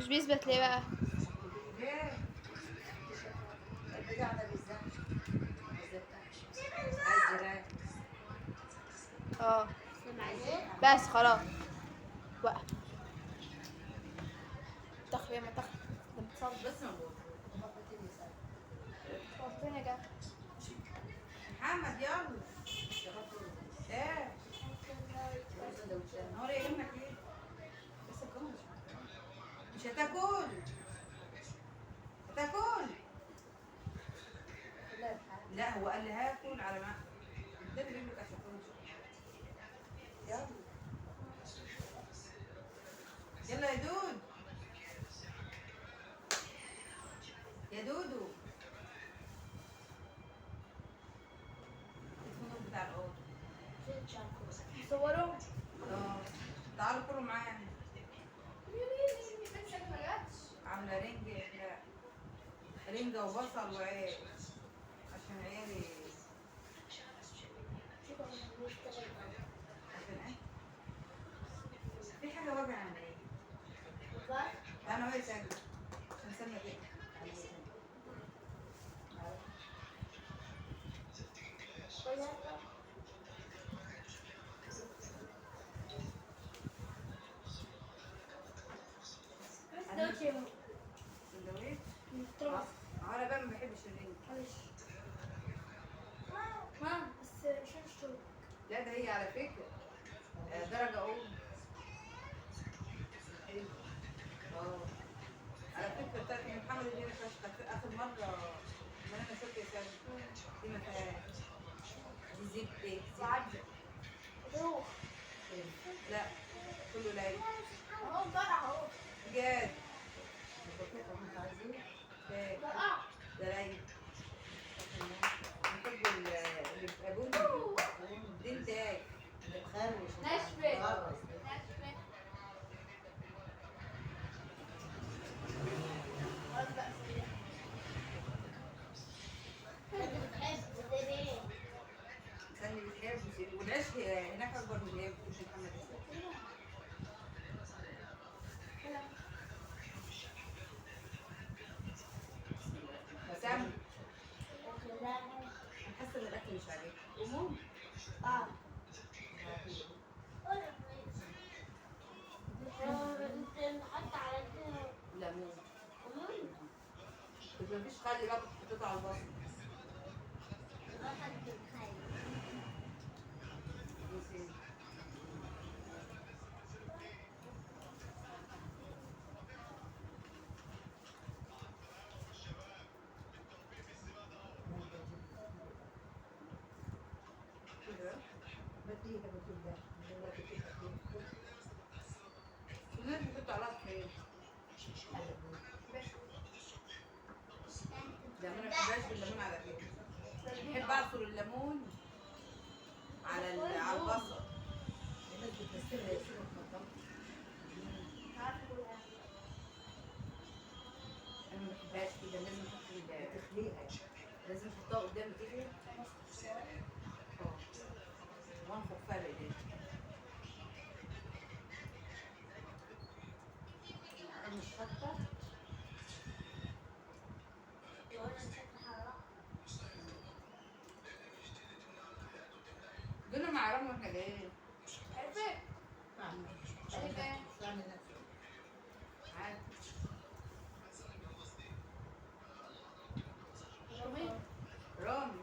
مش بيثبت ليه بقى؟ ليه؟ البتاع ده بالذات ما ثبتش. عايز جرايه. اه بس خلاص وقف. تخفي ما تخفي ده بتصل بس موجود. فين يا جماعة؟ محمد يلا. ايه؟ نور يهمك ايه؟ بس الجمل مش هتاكل. هتاكل. لا هو قال لي هاكل على ما ده اللي بيقول لك عشان كل يلا. يلا يا دود. يا دودو. الفندق بتاع الأوضة. صوروا اه تعالوا كلوا معايا. عاملة رنجة وبصل وعيش عشان عيالي. عشان ايه؟ في حاجة وجع عن ايه؟ أنا وهي ساكتة عشان سلمى كده. سندوتش؟ أنا بقى ما بحبش الرنجة. لا ده هي على فكرة درجة أولى. حلو. اه على فكرة بتاعت محمد اللي أنا فشخت آخر مرة لما أنا شفت يا سلمى دي ما فيهاش. دي زبدة. لا كله ليل. بجد. ايه ده ليل. بحب اللي بيبقى بني. دي انتاج. ناشفة سني بتحب والعيش هناك أكبر من اللي بتحب محمد إسلام. بسام أنا حاسة إن الأكل مش عاجبني. ليمون. بس مفيش خل بقى كنت حطيته على البصل. الناس بتحط عليها طحين. لا ما بحبهاش بالليمون على كده. بحب اعصر الليمون على البصل. الناس بتمثلها يسيبك مطبخ. انا ما بحبهاش كده لازم تخليها. لازم تحطها قدامي كده. اه وانفخ فيها بايديا. مش شطه. دول مع رامي واحنا جايين. عرفت؟ عادي. رامي.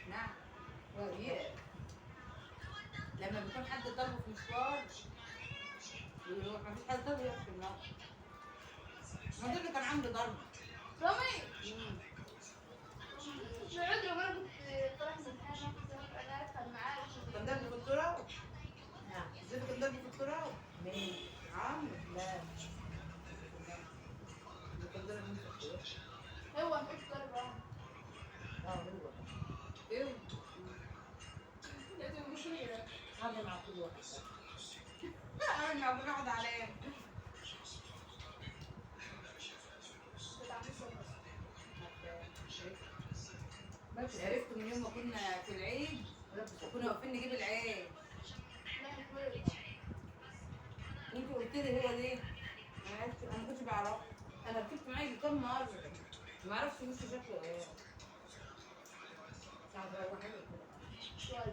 نعم. لما بيكون حد طالبه في مشوار ويروح مفيش حد طالبه يروح في النار. ما ده اللي كان عنده ضرب. رامي نقعد لما انا كنت طالع من الامتحان انا ادخل معاه كان ضرب في التراب. نعم. زيد كان ضرب في التراب. مين؟ عمرو. لا. كان ضرب مين في التراب؟ هو انت ضرب رامي هو. ايه؟ لازم مشكلة هذا مع كل واحد. انا مع كل واحد عليه. عرفت من يوم ما كنا في العيد وكنا واقفين نجيب العيش. وانت قلت لي هو ليه؟ انا ما كنتش بعرف. انا ركبت معاكي كم مره ما اعرفش وشه شكله ايه. ساعة تروحي ولا ولا ساعة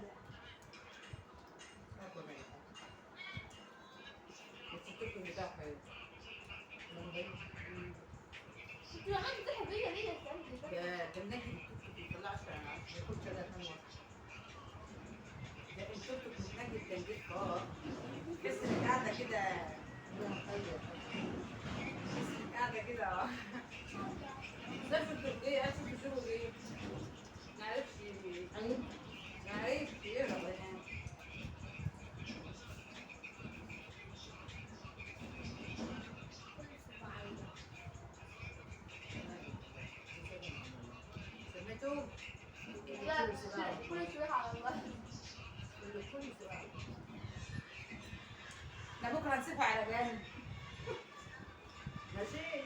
ولا بس التوك بتاعه حلو. من غير انت عملت تروح بيا ليه يا سيدي؟ ده كان ناجي التوك ما بيطلعش يكون كذا كم واحد. ده التوك متنجد تنجيد خالص. تحس انك قاعده كده، يوم خير. تحس انك قاعده كده. سافر تركيا عايز تشوف شغل ايه؟ ما عرفش عيب. ما عرفش يهرب هناك. سمعتوا؟ لا كل شويه على الله. كل سؤال. ده بكره هنسيبها على جنب. ماشي.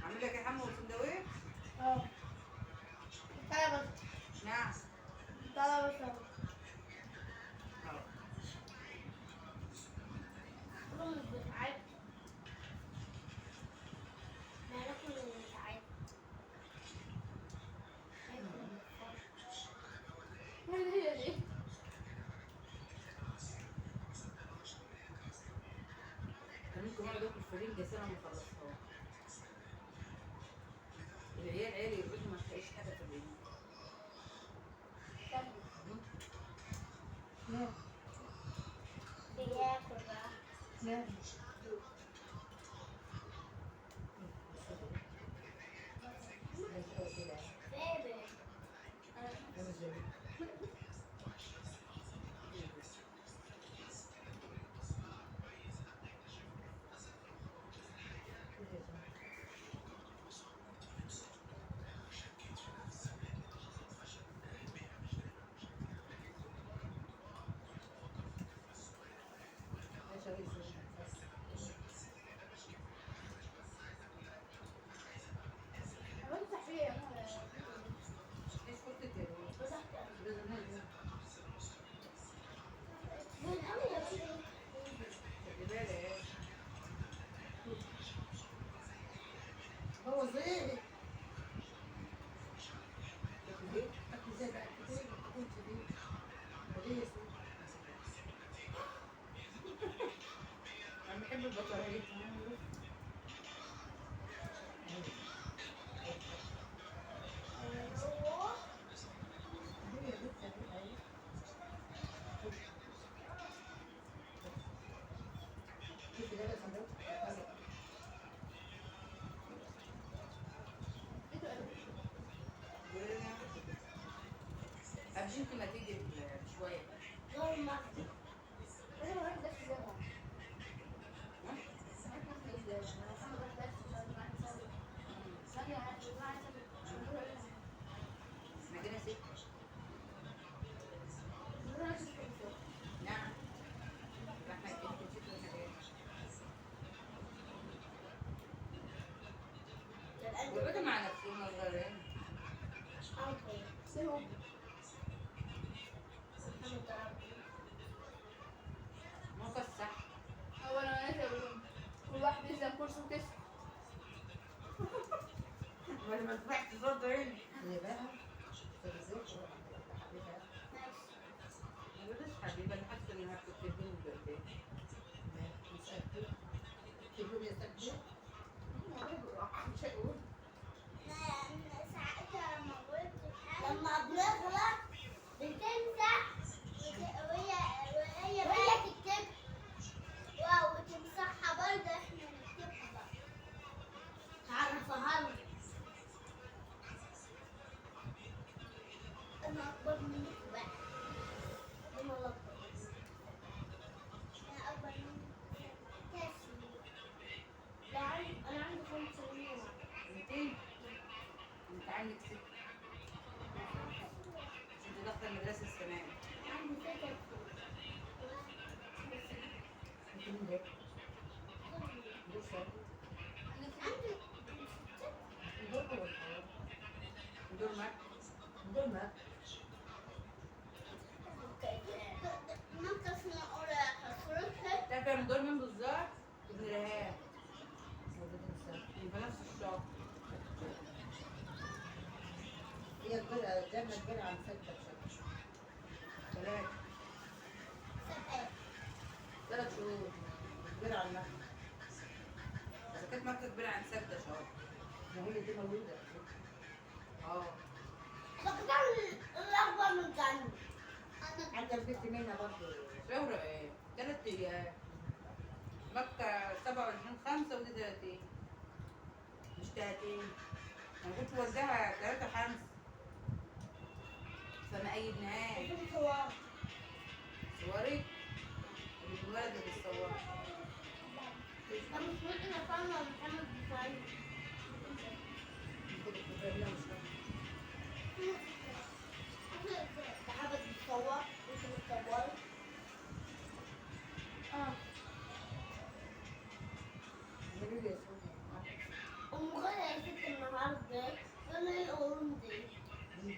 اعمل لك يا حمو سندوتش؟ اه تعالى بس نعم. تعالى بس اه. كلهم مش بتعب. ما ناكل ساعات. هي دي. انا ممكن اقعد اكل فرنجة سنه ما خلصتهاش. العيال عيالي يقولوا ما تلاقيش حاجه في البيت. لا بياكل بقى. لا. بيبي. بمسح فيه يا ماما. ايش قلت كده؟ مسحت. خلي بالك. هو زي انا بحب البطاريه. قبل انت ما تيجي بشويه. مدينه ست. نعم. يبقى احنا انت نسيت الحاجات. وقعدوا مع نفسهم صغيرين. ما هو صح. كل واحد يلزم كرسي وكسر. ما تفتحش صوت عيني. ما قلتش حبيبه انا حاسه انها بتكتبني بجد. مش هيقول. لما بنغلط بتمسح وهي بقى تكتب وتمسحها برضه احنا نكتبها بقى. تعرفها لنا. انا اكبر منك بقى. انا اكبر انا اكبر منك كاسي. انا عندي 5 سنين. 200. انت عندك ست. انت داخله المدرسه السنه دي. عندي 6 دول معاك. نقص من أوراق عارفه من دول مين بالظبط؟ ابن رهاب موجودين سوا. في نفس الشهر. هي كبيرة جنة كبيرة عن 6 ثلاثة 3 شهور. كبيرة عن نفسها. إذا كانت مكة كبيرة عن 6 شهور. ما هي دي مولودة. اه فقدان الأكبر من جنة. عندها البنت منها برضه. شهر ايه؟ 3 أيام. مكة 27/5 ودي 30. مش 30. أنا كنت بوديها 3/5. فما أيدناهاش. شوف صور. صوري اللي في الولد اللي بيتصور. ده مش ممكن أفهم محمد بخاري. كنت بتقولها مش ده حابب بتصور وانت بتصوري. عملوا لي اسمها. أم غالية يا ست النهاردة. قال لي القرون دي.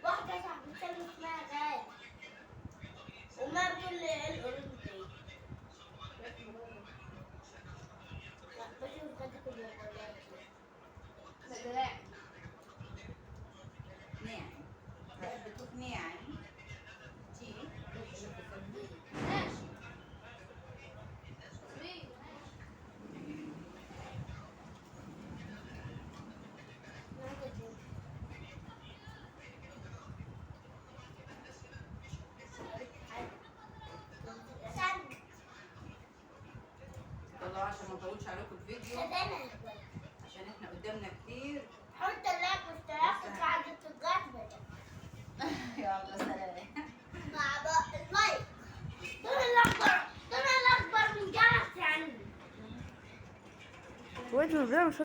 واحدة صاحبتي اسمها غالية. وما بتقول لي ايه القرون دي. لا بشوف خدك الموبايلات. بدلاء. ناعم. بحب تشوف ناعم. تي. ماشي. سويت. طلعوا عشان ما نطولش عليكم الفيديو عشان احنا قدامنا كتير. حط اللايك واشتراك وساعد تتجدد. يلا سلام. مع اللايك. دول الأكبر من جرس يعني. وين الفيديو مش